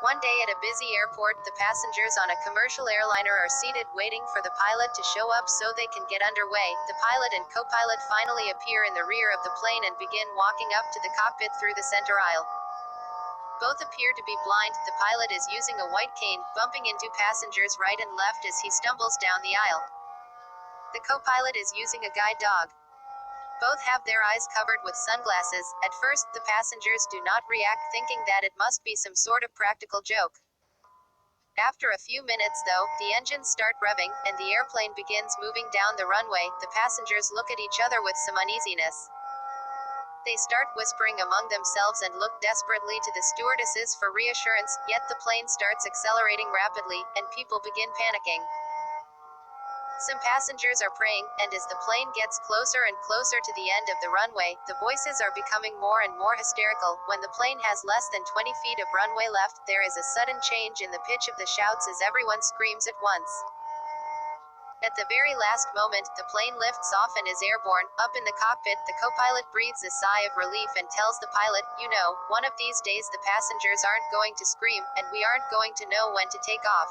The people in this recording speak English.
One day at a busy airport, the passengers on a commercial airliner are seated waiting for the pilot to show up so they can get underway. The pilot and co-pilot finally appear in the rear of the plane and begin walking up to the cockpit through the center aisle. Both appear to be blind. The pilot is using a white cane, bumping into passengers right and left as he stumbles down the aisle. The co-pilot is using a guide dog. Both have their eyes covered with sunglasses. At first, the passengers do not react, thinking that it must be some sort of practical joke. After a few minutes, though, the engines start revving, and the airplane begins moving down the runway. The passengers look at each other with some uneasiness. They start whispering among themselves and look desperately to the stewardesses for reassurance, yet the plane starts accelerating rapidly, and people begin panicking. Some passengers are praying, and as the plane gets closer and closer to the end of the runway, the voices are becoming more and more hysterical. When the plane has less than 20 feet of runway left, there is a sudden change in the pitch of the shouts as everyone screams at once. At the very last moment, the plane lifts off and is airborne. Up in the cockpit, the co-pilot breathes a sigh of relief and tells the pilot, "You know, one of these days the passengers aren't going to scream, and we aren't going to know when to take off."